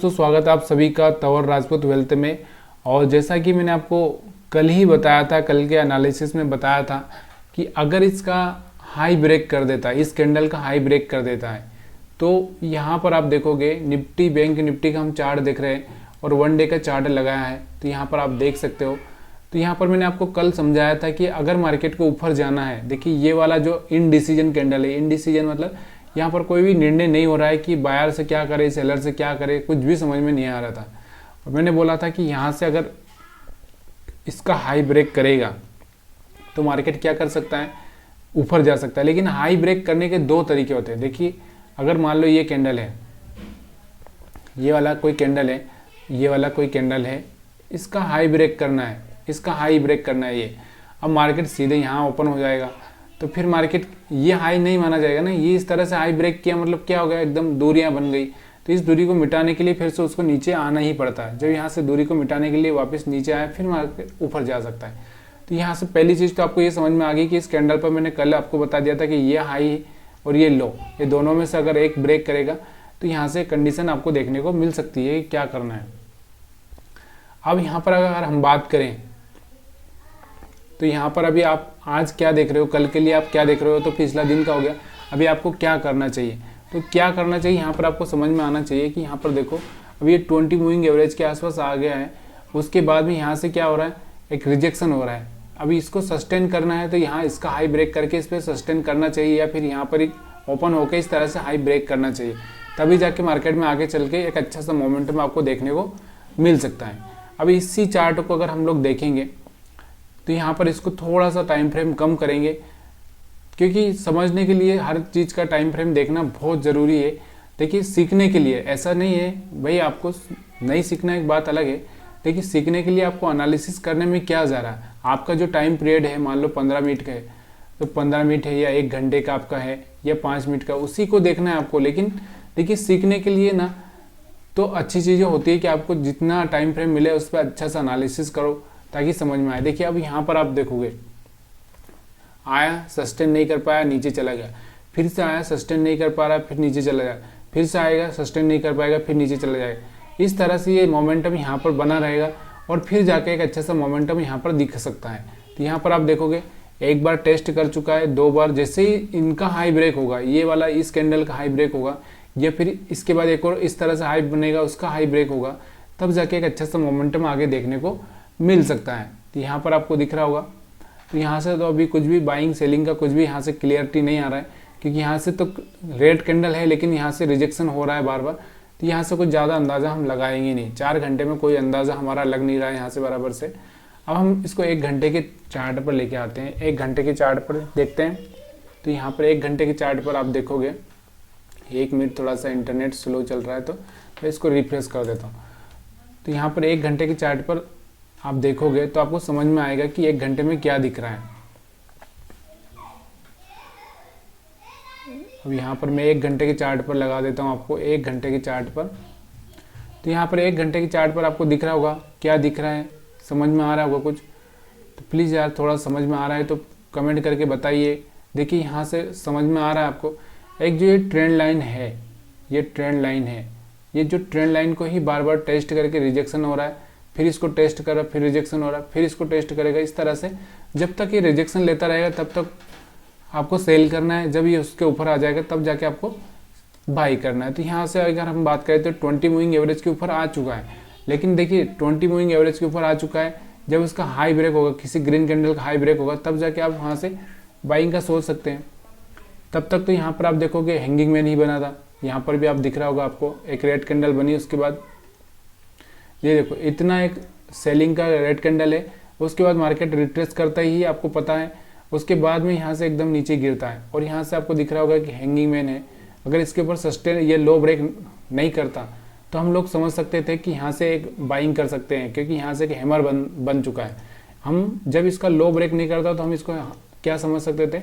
दोस्तों स्वागत है आप सभी का तंवर राजपूत वेल्थ में। और जैसा कि मैंने आपको कल ही बताया था, कल के एनालिसिस में बताया था कि अगर इसका हाई ब्रेक कर देता है, इस कैंडल का हाई ब्रेक कर देता है, तो यहाँ पर आप देखोगे निफ्टी बैंक निफ्टी का हम चार्ट देख रहे हैं और वन डे का चार्ट लगाया है, तो यहाँ पर आप देख सकते हो। तो यहाँ पर मैंने आपको कल समझाया था कि अगर मार्केट को ऊपर जाना है, देखिए ये वाला जो इनडिसीजन कैंडल है, इनडिसीजन मतलब यहाँ पर कोई भी निर्णय नहीं हो रहा है कि बायर से क्या करे, सेलर से क्या करे, कुछ भी समझ में नहीं आ रहा था। और मैंने बोला था कि यहाँ से अगर इसका हाई ब्रेक करेगा तो मार्केट क्या कर सकता है, ऊपर जा सकता है। लेकिन हाई ब्रेक करने के दो तरीके होते हैं। देखिए अगर मान लो ये कैंडल है, ये वाला कोई कैंडल है, ये वाला कोई कैंडल है, इसका हाई ब्रेक करना है, इसका हाई ब्रेक करना है ये, अब मार्केट सीधे यहाँ ओपन हो जाएगा, तो फिर मार्केट ये हाई नहीं माना जाएगा ना। ये इस तरह से हाई ब्रेक किया मतलब क्या हो गया, एकदम दूरियां बन गई। तो इस दूरी को मिटाने के लिए फिर से उसको नीचे आना ही पड़ता है। जब यहाँ से दूरी को मिटाने के लिए वापस नीचे आया, फिर मार्केट ऊपर जा सकता है। तो यहाँ से पहली चीज़ तो आपको ये समझ में आ गई कि इस कैंडल पर मैंने कल आपको बता दिया था कि ये हाई और ये लो, ये दोनों में से अगर एक ब्रेक करेगा तो यहाँ से कंडीशन आपको देखने को मिल सकती है कि क्या करना है। अब यहाँ पर अगर हम बात करें तो यहाँ पर अभी आप आज क्या देख रहे हो, कल के लिए आप क्या देख रहे हो, तो पिछला दिन का हो गया। अभी आपको क्या करना चाहिए, तो क्या करना चाहिए यहाँ पर आपको समझ में आना चाहिए कि यहाँ पर देखो अभी ये 20 मूविंग एवरेज के आसपास आ गया है। उसके बाद में यहाँ से क्या हो रहा है, एक रिजेक्शन हो रहा है। अभी इसको सस्टेन करना है तो यहाँ इसका हाई ब्रेक करके इस पर सस्टेन करना चाहिए, या फिर यहाँ पर ओपन होकर इस तरह से हाई ब्रेक करना चाहिए, तभी जाके मार्केट में आगे चल के एक अच्छा सा मोमेंटम आपको देखने को मिल सकता है। अभी इसी चार्ट को अगर हम लोग देखेंगे तो यहाँ पर इसको थोड़ा सा टाइम फ्रेम कम करेंगे, क्योंकि समझने के लिए हर चीज़ का टाइम फ्रेम देखना बहुत ज़रूरी है। देखिए सीखने के लिए ऐसा नहीं है भाई, आपको नहीं सीखना एक बात अलग है। देखिए सीखने के लिए आपको एनालिसिस करने में क्या जा रहा है, आपका जो टाइम पीरियड है मान लो 15 मिनट का है, तो 15 मिनट है या 1 घंटे का आपका है या 5 मिनट का, उसी को देखना है आपको। लेकिन देखिए सीखने के लिए ना तो अच्छी चीज़ें होती है कि आपको जितना टाइम फ्रेम मिले उस पर अच्छा सा एनालिसिस करो ताकि समझ में आए। देखिए अब यहाँ पर आप देखोगे आया, सस्टेन नहीं कर पाया, नीचे चला गया, फिर से आया, सस्टेन नहीं कर पा रहा, फिर नीचे चला जाएगा, फिर से आएगा, सस्टेन नहीं कर पाएगा, फिर नीचे चला जाएगा। इस तरह से ये मोमेंटम यहाँ पर बना रहेगा और फिर जाके एक अच्छा सा मोमेंटम यहाँ पर दिख सकता है। तो यहाँ पर आप देखोगे एक बार टेस्ट कर चुका है, 2 बार, जैसे ही इनका हाई ब्रेक होगा, ये वाला इस कैंडल का हाई ब्रेक होगा या फिर इसके बाद एक और इस तरह से हाई बनेगा, उसका हाई ब्रेक होगा, तब जाके एक अच्छा सा मोमेंटम आगे देखने को मिल सकता है। तो यहाँ पर आपको दिख रहा होगा। तो यहाँ से तो अभी कुछ भी बाइंग सेलिंग का कुछ भी यहाँ से क्लियरिटी नहीं आ रहा है, क्योंकि यहाँ से तो रेड कैंडल है लेकिन यहाँ से रिजेक्शन हो रहा है बार बार। तो यहाँ से कुछ ज़्यादा अंदाज़ा हम लगाएंगे नहीं, 4 घंटे में कोई अंदाज़ा हमारा लग नहीं रहा है यहाँ से बराबर से। अब हम इसको 1 घंटे के चार्ट पर लेके आते हैं, 1 घंटे के चार्ट पर देखते हैं। तो यहाँ पर 1 घंटे के चार्ट पर आप देखोगे, 1 मिनट थोड़ा सा इंटरनेट स्लो चल रहा है तो मैं इसको रिफ्रेश कर देता हूँ। तो यहाँ पर 1 घंटे के चार्ट पर आप देखोगे तो आपको समझ में आएगा कि 1 घंटे में क्या दिख रहा है। अब यहाँ पर मैं 1 घंटे के चार्ट पर लगा देता हूँ आपको, 1 घंटे के चार्ट पर। तो यहाँ पर 1 घंटे के चार्ट पर आपको दिख रहा होगा, क्या दिख रहा है, समझ में आ रहा होगा कुछ? तो प्लीज़ यार थोड़ा समझ में आ रहा है तो कमेंट करके बताइए। देखिए यहाँ से समझ में आ रहा है आपको, एक जो ये ट्रेंड लाइन है, ये ट्रेंड लाइन है, ये जो ट्रेंड लाइन को ही बार बार टेस्ट करके रिजेक्शन हो रहा है, फिर इसको टेस्ट कर रहा, फिर रिजेक्शन हो रहा, फिर इसको टेस्ट करेगा। इस तरह से जब तक ये रिजेक्शन लेता रहेगा तब तक आपको सेल करना है, जब ये उसके ऊपर आ जाएगा तब जाके आपको बाई करना है। तो यहाँ से अगर हम बात करें तो 20 मूविंग एवरेज के ऊपर आ चुका है, लेकिन देखिए 20 मूविंग एवरेज के ऊपर आ चुका है, जब उसका हाई ब्रेक होगा, किसी ग्रीन कैंडल का हाई ब्रेक होगा, तब जाके आप वहाँ से बाइंग का सोच सकते हैं। तब तक तो यहाँ पर आप देखोगे हैंगिंग मैन ही बना था, यहाँ पर भी आप दिख रहा होगा आपको, एक रेड कैंडल बनी, उसके बाद ये देखो इतना एक सेलिंग का रेड कैंडल है, उसके बाद मार्केट रिट्रेस करता ही आपको पता है, उसके बाद में यहाँ से एकदम नीचे गिरता है और यहाँ से आपको दिख रहा होगा कि हैंगिंग मैन है। अगर इसके ऊपर सस्टेन ये लो ब्रेक नहीं करता तो हम लोग समझ सकते थे कि यहाँ से एक बाइंग कर सकते हैं, क्योंकि यहाँ से एक हैमर बन चुका है। हम जब इसका लो ब्रेक नहीं करता तो हम इसको क्या समझ सकते थे,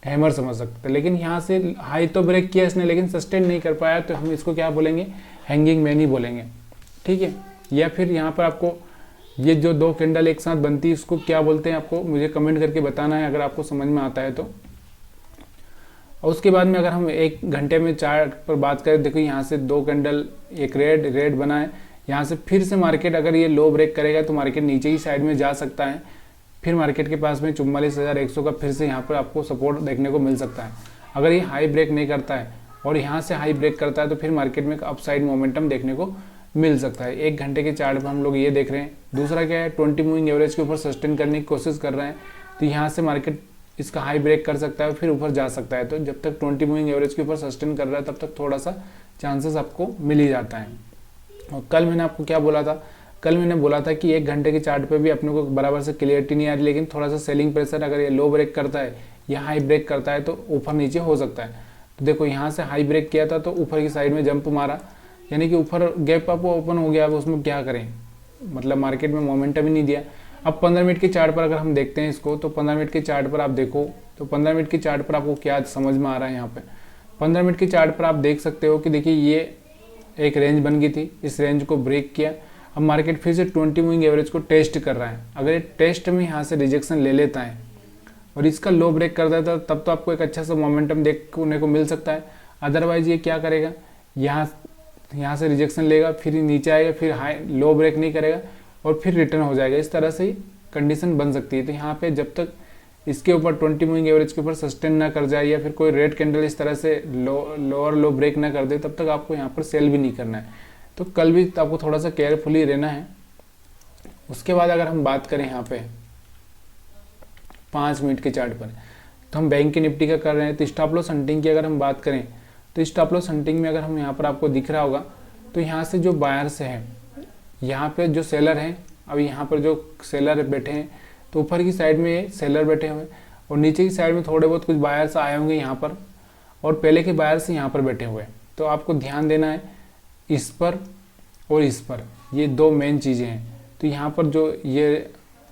हैमर समझ सकते थे। लेकिन यहाँ से हाई तो ब्रेक किया इसने लेकिन सस्टेन नहीं कर पाया, तो हम इसको क्या बोलेंगे, हैंगिंग मैन ही बोलेंगे, ठीक है। या फिर यहाँ पर आपको ये जो 2 कैंडल एक साथ बनती है उसको क्या बोलते हैं, आपको मुझे कमेंट करके बताना है अगर आपको समझ में आता है तो। और उसके बाद में अगर हम 1 घंटे में चार्ट पर बात करें, देखो यहाँ से 2 कैंडल, एक रेड बना है, यहाँ से फिर से मार्केट अगर ये लो ब्रेक करेगा तो मार्केट नीचे की साइड में जा सकता है। फिर मार्केट के पास में 44,100 का फिर से यहाँ पर आपको सपोर्ट देखने को मिल सकता है। अगर ये हाई ब्रेक नहीं करता है और यहाँ से हाई ब्रेक करता है तो फिर मार्केट में अपसाइड मोमेंटम देखने को मिल सकता है। 1 घंटे के चार्ट पर हम लोग ये देख रहे हैं। दूसरा क्या है, 20 मूविंग एवरेज के ऊपर सस्टेन करने की कोशिश कर रहे हैं, तो यहाँ से मार्केट इसका हाई ब्रेक कर सकता है, फिर ऊपर जा सकता है। तो जब तक 20 मूविंग एवरेज के ऊपर सस्टेन कर रहा है तब तक थोड़ा सा चांसेस आपको मिल ही जाता है। और कल मैंने आपको क्या बोला था, कल मैंने बोला था कि 1 घंटे के चार्ट पे भी अपने को बराबर से क्लियरिटी नहीं आ रही, लेकिन थोड़ा सा सेलिंग प्रेशर अगर ये लो ब्रेक करता है या हाई ब्रेक करता है तो ऊपर नीचे हो सकता है। तो देखो यहाँ से हाई ब्रेक किया था तो ऊपर की साइड में जंप मारा, यानी कि ऊपर गैप अप ओपन हो गया। अब उसमें क्या करें, मतलब मार्केट में मोमेंटम ही नहीं दिया। अब 15 मिनट के चार्ट पर अगर हम देखते हैं इसको, तो 15 मिनट के चार्ट पर आप देखो, तो 15 मिनट के चार्ट पर आपको क्या समझ में आ रहा है। यहाँ पे 15 मिनट के चार्ट पर आप देख सकते हो कि देखिए ये एक रेंज बन गई थी, इस रेंज को ब्रेक किया। अब मार्केट फिर से 20 मूविंग एवरेज को टेस्ट कर रहा है। अगर ये टेस्ट में यहाँ से रिजेक्शन ले लेता है और इसका लो ब्रेक कर देता है तब तो आपको एक अच्छा सा मोमेंटम देखने को मिल सकता है। अदरवाइज ये क्या करेगा, यहाँ से रिजेक्शन लेगा, फिर नीचे आएगा, फिर हाई लो ब्रेक नहीं करेगा और फिर रिटर्न हो जाएगा। इस तरह से ही कंडीशन बन सकती है। तो यहाँ पे जब तक इसके ऊपर 20 मूविंग एवरेज के ऊपर सस्टेन ना कर जाए या फिर कोई रेड कैंडल इस तरह से लोअर लो ब्रेक ना कर दे, तब तक आपको यहाँ पर सेल भी नहीं करना है। तो कल भी तो आपको थोड़ा सा केयरफुली रहना है। उसके बाद अगर हम बात करें यहाँ पे 5 मिनट के चार्ट पर, तो हम बैंक की निफ्टी का कर रहे हैं। तो स्टॉप लॉस हंटिंग की अगर हम बात करें तो स्टॉप लॉस हंटिंग में अगर हम यहाँ पर आपको दिख रहा होगा, तो यहाँ से जो बायर्स है, यहाँ पे जो सेलर हैं, अब यहाँ पर जो सेलर बैठे हैं, तो ऊपर की साइड में सेलर बैठे हुए और नीचे की साइड में थोड़े बहुत कुछ बायर्स आए होंगे यहाँ पर, और पहले के बायर्स यहाँ पर बैठे हुए हैं। तो आपको ध्यान देना है इस पर और इस पर, ये 2 मेन चीज़ें हैं। तो यहाँ पर जो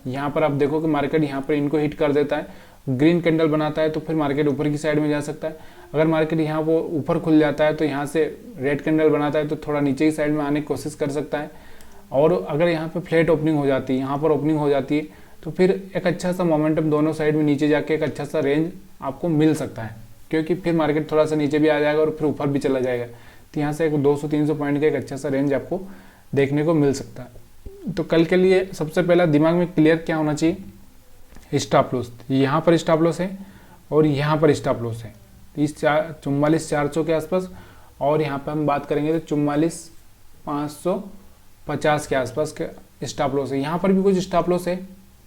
यहाँ पर आप देखो कि मार्केट यहाँ पर इनको हिट कर देता है, ग्रीन कैंडल बनाता है, तो फिर मार्केट ऊपर की साइड में जा सकता है। अगर मार्केट यहाँ वो ऊपर खुल जाता है तो यहाँ से रेड कैंडल बनाता है तो थोड़ा नीचे की साइड में आने की कोशिश कर सकता है। और अगर यहाँ पे फ्लैट ओपनिंग हो जाती है, यहाँ पर ओपनिंग हो जाती है, तो फिर एक अच्छा सा मोमेंटम दोनों साइड में नीचे जाके एक अच्छा सा रेंज आपको मिल सकता है, क्योंकि फिर मार्केट थोड़ा सा नीचे भी आ जाएगा और फिर ऊपर भी चला जाएगा। तो यहाँ से एक 200-300 पॉइंट का एक अच्छा सा रेंज आपको देखने को मिल सकता है। तो कल के लिए सबसे पहला दिमाग में क्लियर क्या होना चाहिए, स्टॉप लॉस। यहाँ पर स्टॉप लॉस है और यहाँ पर स्टॉप लॉस है, इस 44,400 के आसपास, और यहाँ पे हम बात करेंगे तो 44,550 के आसपास के स्टॉप लॉस है। यहाँ पर भी कुछ स्टॉप लॉस है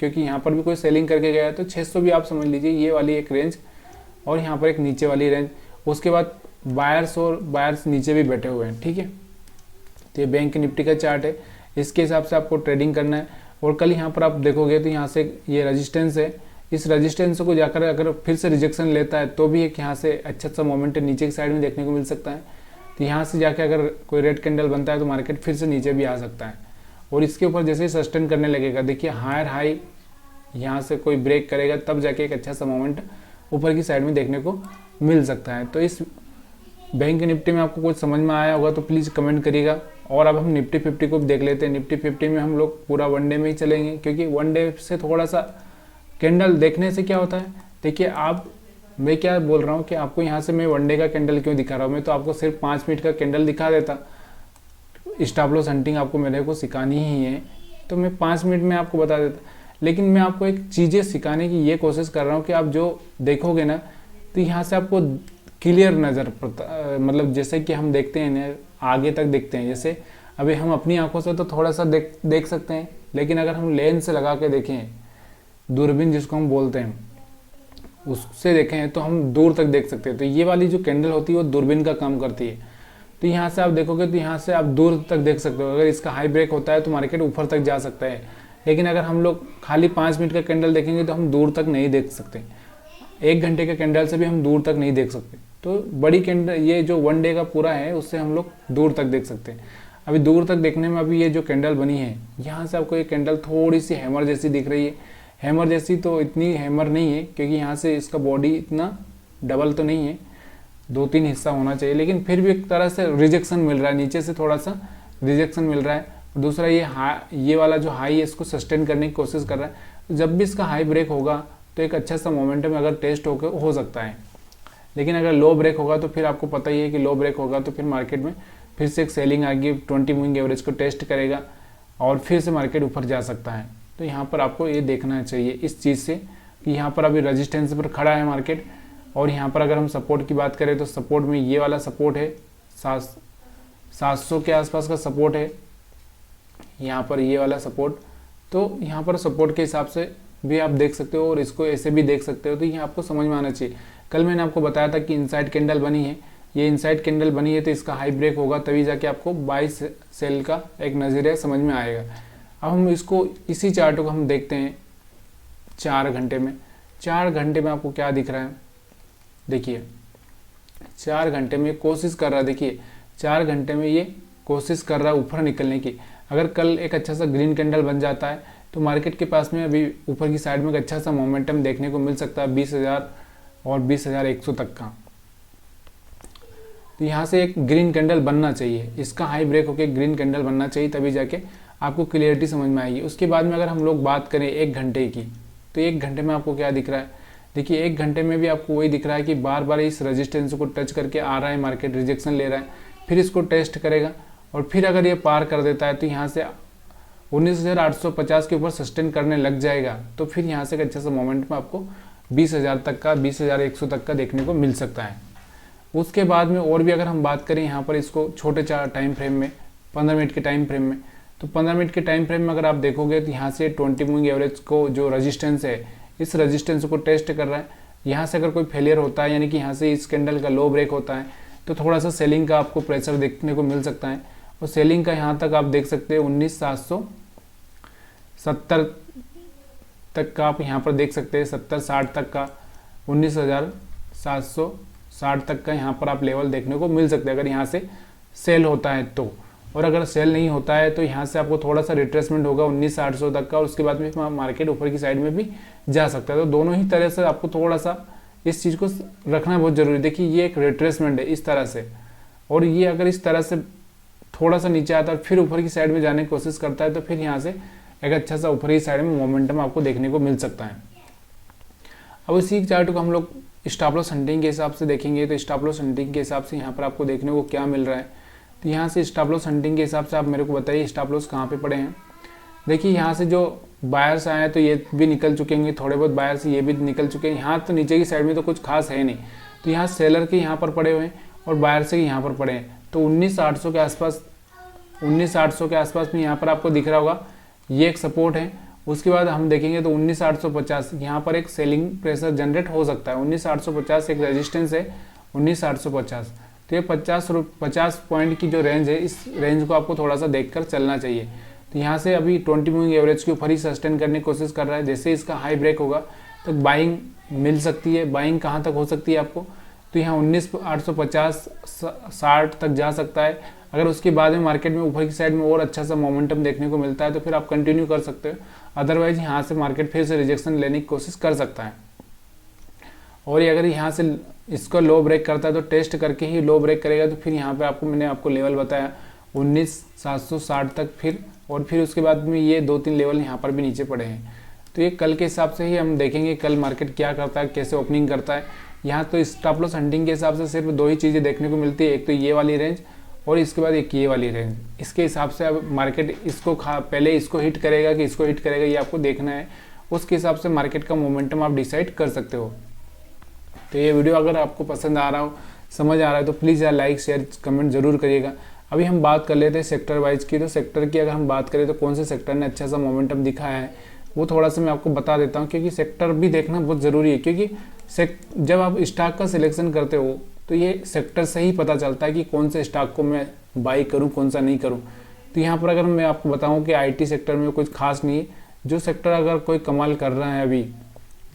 क्योंकि यहाँ पर भी कोई सेलिंग करके गया है, तो 600 भी आप समझ लीजिए ये वाली एक रेंज, और यहाँ पर एक नीचे वाली रेंज। उसके बाद बायर्स नीचे भी बैठे हुए हैं, ठीक है। तो ये बैंक निफ्टी का चार्ट है, इसके हिसाब से आपको ट्रेडिंग करना है। और कल यहाँ पर आप देखोगे तो यहाँ से ये रेजिस्टेंस है, इस रेजिस्टेंस को जाकर अगर फिर से रिजेक्शन लेता है तो भी एक यहाँ से अच्छा सा मोमेंट नीचे की साइड में देखने को मिल सकता है। तो यहाँ से जाके अगर कोई रेड कैंडल बनता है तो मार्केट फिर से नीचे भी आ सकता है, और इसके ऊपर जैसे ही सस्टेन करने लगेगा, देखिए हायर हाई यहाँ से कोई ब्रेक करेगा तब जाके एक अच्छा सा मोमेंट ऊपर की साइड में देखने को मिल सकता है। तो इस बैंक निफ्टी में आपको कुछ समझ में आया होगा तो प्लीज़ कमेंट करिएगा। और अब हम निफ्टी 50 को भी देख लेते हैं। निफ्टी 50 में हम लोग पूरा 1 डे में ही चलेंगे, क्योंकि 1 डे से थोड़ा सा कैंडल देखने से क्या होता है, देखिए मैं क्या बोल रहा हूँ कि आपको यहाँ से मैं 1 डे का कैंडल क्यों दिखा रहा हूँ, मैं तो आपको सिर्फ 5 मिनट का कैंडल दिखा देता। स्टॉप लॉस हंटिंग आपको मेरे को सिखानी ही है तो मैं 5 मिनट में आपको बता देता, लेकिन मैं आपको एक चीज़ें सिखाने की ये कोशिश कर रहा हूँ कि आप जो देखोगे ना तो यहाँ से आपको क्लियर नज़र पड़ता, मतलब जैसे कि हम देखते हैं ना आगे तक देखते हैं, जैसे अभी हम अपनी आंखों से तो थोड़ा सा देख सकते हैं, लेकिन अगर हम लेंस से लगा के देखें, दूरबीन जिसको हम बोलते हैं, उससे देखें तो हम दूर तक देख सकते हैं। तो ये वाली जो कैंडल होती है वो दूरबीन का काम करती है। तो यहाँ से आप देखोगे तो यहाँ से आप दूर तक देख सकते हो। अगर इसका हाई ब्रेक होता है तो मार्केट ऊपर तक जा सकता है, लेकिन अगर हम लोग खाली 5 मिनट का कैंडल देखेंगे तो हम दूर तक नहीं देख सकते। 1 घंटे का कैंडल से भी हम दूर तक नहीं देख सकते। तो बड़ी कैंडल, ये जो 1 डे का पूरा है उससे हम लोग दूर तक देख सकते हैं। अभी दूर तक देखने में अभी ये जो कैंडल बनी है, यहाँ से आपको ये कैंडल थोड़ी सी हैमर जैसी दिख रही है। हैमर जैसी तो इतनी हैमर नहीं है, क्योंकि यहाँ से इसका बॉडी इतना डबल तो नहीं है, 2-3 हिस्सा होना चाहिए, लेकिन फिर भी एक तरह से रिजेक्शन मिल रहा है, नीचे से थोड़ा सा रिजेक्शन मिल रहा है। दूसरा ये वाला जो हाई है इसको सस्टेन करने की कोशिश कर रहा है। जब भी इसका हाई ब्रेक होगा तो एक अच्छा सा मोमेंटम अगर टेस्ट हो सकता है। लेकिन अगर लो ब्रेक होगा तो फिर आपको पता ही है कि लो ब्रेक होगा तो फिर मार्केट में फिर से एक सेलिंग आएगी, 20 मूविंग एवरेज को टेस्ट करेगा और फिर से मार्केट ऊपर जा सकता है। तो यहाँ पर आपको ये देखना चाहिए इस चीज़ से कि यहाँ पर अभी रेजिस्टेंस पर खड़ा है मार्केट, और यहाँ पर अगर हम सपोर्ट की बात करें तो सपोर्ट में ये वाला सपोर्ट है 700 के आसपास का सपोर्ट है, यहाँ पर ये वाला सपोर्ट। तो यहाँ पर सपोर्ट के हिसाब से भी आप देख सकते हो और इसको ऐसे भी देख सकते हो। तो ये आपको समझ में आना चाहिए। कल मैंने आपको बताया था कि इनसाइड कैंडल बनी है, ये इनसाइड कैंडल बनी है तो इसका हाई ब्रेक होगा तभी जाके आपको बाई सेल का एक नज़रिया समझ में आएगा। अब हम इसको इसी चार्ट को हम देखते हैं 4 घंटे में। 4 घंटे में आपको क्या दिख रहा है, देखिए 4 घंटे में कोशिश कर रहा है, देखिए 4 घंटे में ये कोशिश कर रहा है ऊपर निकलने की। अगर कल एक अच्छा सा ग्रीन कैंडल बन जाता है तो मार्केट के पास में अभी ऊपर की साइड में एक अच्छा सा मोमेंटम देखने को मिल सकता है 20,000 और 20,100 तक का। तो यहाँ से एक ग्रीन कैंडल बनना चाहिए, इसका हाई ब्रेक होकर ग्रीन कैंडल बनना चाहिए तभी जाके आपको क्लियरिटी समझ में आएगी। उसके बाद में अगर हम लोग बात करें 1 घंटे की, तो 1 घंटे में आपको क्या दिख रहा है, देखिए 1 घंटे में भी आपको वही दिख रहा है कि बार बार इस रेजिस्टेंस को टच करके आ रहा है, मार्केट रिजेक्शन ले रहा है, फिर इसको टेस्ट करेगा और फिर अगर ये पार कर देता है तो यहाँ से 19,850 के ऊपर सस्टेन करने लग जाएगा। तो फिर यहाँ से एक अच्छा सा मोमेंट में आपको 20,000 तक का, 20,100 तक का देखने को मिल सकता है। उसके बाद में और भी अगर हम बात करें यहाँ पर इसको छोटे टाइम फ्रेम में, 15 मिनट के टाइम फ्रेम में, तो 15 मिनट के टाइम फ्रेम में अगर आप देखोगे तो यहाँ से 20 मूविंग एवरेज को जो रेजिस्टेंस है, इस रेजिस्टेंस को टेस्ट कर रहा है। यहाँ से अगर कोई फेलियर होता है, यानी कि यहाँ से इस कैंडल का लो ब्रेक होता है, तो थोड़ा सा सेलिंग का आपको प्रेशर देखने को मिल सकता है। और सेलिंग का यहाँ तक आप देख सकते हैं 19,770 तक का आप यहाँ पर देख सकते हैं, 70-60 तक का, 19,760 तक का यहाँ पर आप लेवल देखने को मिल सकते हैं अगर यहाँ से सेल होता है तो। और अगर सेल नहीं होता है तो यहाँ से आपको थोड़ा सा रिट्रेसमेंट होगा 19,800 तक का, और उसके बाद में मार्केट ऊपर की साइड में भी जा सकता है। तो दोनों ही तरह से आपको थोड़ा सा इस चीज़ को रखना बहुत जरूरी है। देखिए ये एक रिट्रेसमेंट है इस तरह से, और ये अगर इस तरह से थोड़ा सा नीचे आता है फिर ऊपर की साइड में जाने की कोशिश करता है तो फिर यहाँ से एक अच्छा सा ऊपर की साइड में मोमेंटम आपको देखने को मिल सकता है। अब इसी चार्ट को हम लोग स्टॉप लॉस हंटिंग के हिसाब से देखेंगे। तो स्टॉप लॉस हंटिंग के हिसाब से यहाँ पर आपको देखने को क्या मिल रहा है, तो यहाँ से स्टॉप लॉस हंटिंग के हिसाब से आप मेरे को बताइए स्टॉप लॉस कहाँ पे पड़े हैं। देखिए यहाँ से जो बायर्स आए हैं तो ये भी निकल चुके हैं, थोड़े बहुत बायर्स ये भी निकल चुके हैं। यहाँ तो नीचे की साइड में तो कुछ खास है नहीं, तो यहाँ सेलर के यहाँ पर पड़े हुए हैं और बायर से यहाँ पर पड़े हैं। तो 19,800 के आसपास, 19,800 के आसपास में यहाँ पर आपको दिख रहा होगा ये एक सपोर्ट है। उसके बाद हम देखेंगे तो 19,850 यहाँ पर एक सेलिंग प्रेशर जनरेट हो सकता है। 19,850 एक रेजिस्टेंस है 19,850, तो ये 50 पॉइंट की जो रेंज है, इस रेंज को आपको थोड़ा सा देखकर चलना चाहिए। तो यहाँ से अभी 20 मूविंग एवरेज के ऊपर ही सस्टेन करने की कोशिश कर रहा है। जैसे इसका हाई ब्रेक होगा तो बाइंग मिल सकती है। बाइंग कहाँ तक हो सकती है आपको, तो यहाँ 19,850 60 तक जा सकता है। अगर उसके बाद में मार्केट में ऊपर की साइड में और अच्छा सा मोमेंटम देखने को मिलता है तो फिर आप कंटिन्यू कर सकते हो, अदरवाइज यहाँ से मार्केट फिर से रिजेक्शन लेने की कोशिश कर सकता है। और ये अगर यहाँ से इसको लो ब्रेक करता है तो टेस्ट करके ही लो ब्रेक करेगा, तो फिर यहाँ पे आपको मैंने आपको लेवल बताया 19,760 तक, फिर उसके बाद में ये 2-3 लेवल यहाँ पर भी नीचे पड़े हैं। तो ये कल के हिसाब से ही हम देखेंगे कल मार्केट क्या करता है, कैसे ओपनिंग करता है। यहाँ तो स्टॉप लॉस हंटिंग के हिसाब से सिर्फ 2 ही चीज़ें देखने को मिलती है, एक तो ये वाली रेंज और इसके बाद एक ये वाली रेंज। इसके हिसाब से अब मार्केट इसको पहले इसको हिट करेगा कि इसको हिट करेगा, ये आपको देखना है। उसके हिसाब से मार्केट का मोमेंटम आप डिसाइड कर सकते हो। तो ये वीडियो अगर आपको पसंद आ रहा हो, समझ आ रहा है तो प्लीज़ यार लाइक शेयर कमेंट जरूर करिएगा। अभी हम बात कर लेते हैं सेक्टर वाइज की। तो सेक्टर की अगर हम बात करें तो कौन से सेक्टर ने अच्छा सा मोमेंटम दिखाया है वो थोड़ा सा मैं आपको बता देता हूँ, क्योंकि सेक्टर भी देखना बहुत ज़रूरी है। क्योंकि जब आप स्टॉक का सिलेक्शन करते हो तो ये सेक्टर से ही पता चलता है कि कौन से स्टॉक को मैं बाई करूँ, कौन सा नहीं करूँ। तो यहाँ पर अगर मैं आपको बताऊँ कि IT सेक्टर में कुछ खास नहीं है। जो सेक्टर अगर कोई कमाल कर रहा है अभी,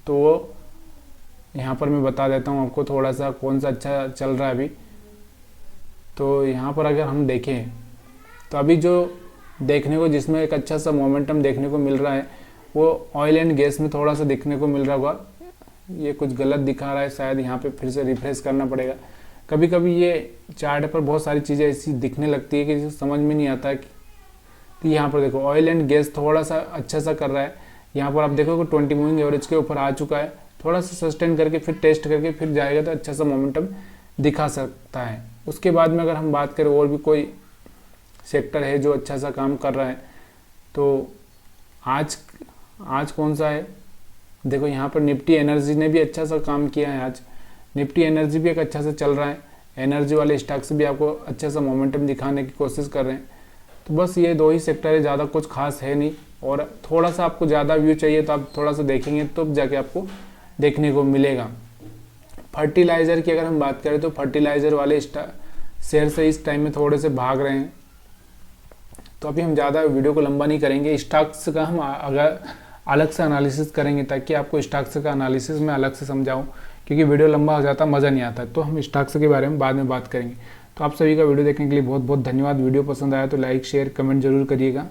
तो वो यहाँ पर मैं बता देता हूँ आपको थोड़ा सा कौन सा अच्छा चल रहा है अभी। तो यहाँ पर अगर हम देखें तो अभी जो देखने को जिसमें एक अच्छा सा मोमेंटम देखने को मिल रहा है वो ऑयल एंड गैस में थोड़ा सा देखने को मिल रहा होगा। ये कुछ गलत दिखा रहा है, शायद यहाँ पे फिर से रिफ्रेश करना पड़ेगा। कभी कभी ये चार्ट पर बहुत सारी चीज़ें ऐसी दिखने लगती है कि समझ में नहीं आता कि। तो यहाँ पर देखो ऑयल एंड गैस थोड़ा सा अच्छा सा कर रहा है। यहाँ पर आप देखो कि 20 मूविंग एवरेज के ऊपर आ चुका है, थोड़ा सा सस्टेन करके फिर टेस्ट करके फिर जाएगा तो अच्छा सा मोमेंटम दिखा सकता है। उसके बाद में अगर हम बात करें और भी कोई सेक्टर है जो अच्छा सा काम कर रहा है, तो आज कौन सा है, देखो यहाँ पर निफ्टी एनर्जी ने भी अच्छा सा काम किया है। आज निफ्टी एनर्जी भी एक अच्छा सा चल रहा है, एनर्जी वाले स्टॉक्स भी आपको अच्छा सा मोमेंटम दिखाने की कोशिश कर रहे हैं। तो बस ये दो ही सेक्टर है, ज़्यादा कुछ खास है नहीं। और थोड़ा सा आपको ज़्यादा व्यू चाहिए तो आप थोड़ा सा देखेंगे तो जाके आपको देखने को मिलेगा। फर्टिलाइज़र की अगर हम बात करें तो फर्टिलाइज़र वाले शेयर से इस टाइम में थोड़े से भाग रहे हैं। तो अभी हम ज़्यादा वीडियो को लंबा नहीं करेंगे, स्टॉक्स का हम अगर अलग से एनालिसिस करेंगे ताकि आपको स्टॉक्स का एनालिसिस मैं अलग से समझाऊं, क्योंकि वीडियो लंबा हो जाता मज़ा नहीं आता। तो हम स्टॉक्स के बारे में बाद में बात करेंगे। तो आप सभी का वीडियो देखने के लिए बहुत बहुत धन्यवाद। वीडियो पसंद आया तो लाइक शेयर कमेंट जरूर करिएगा।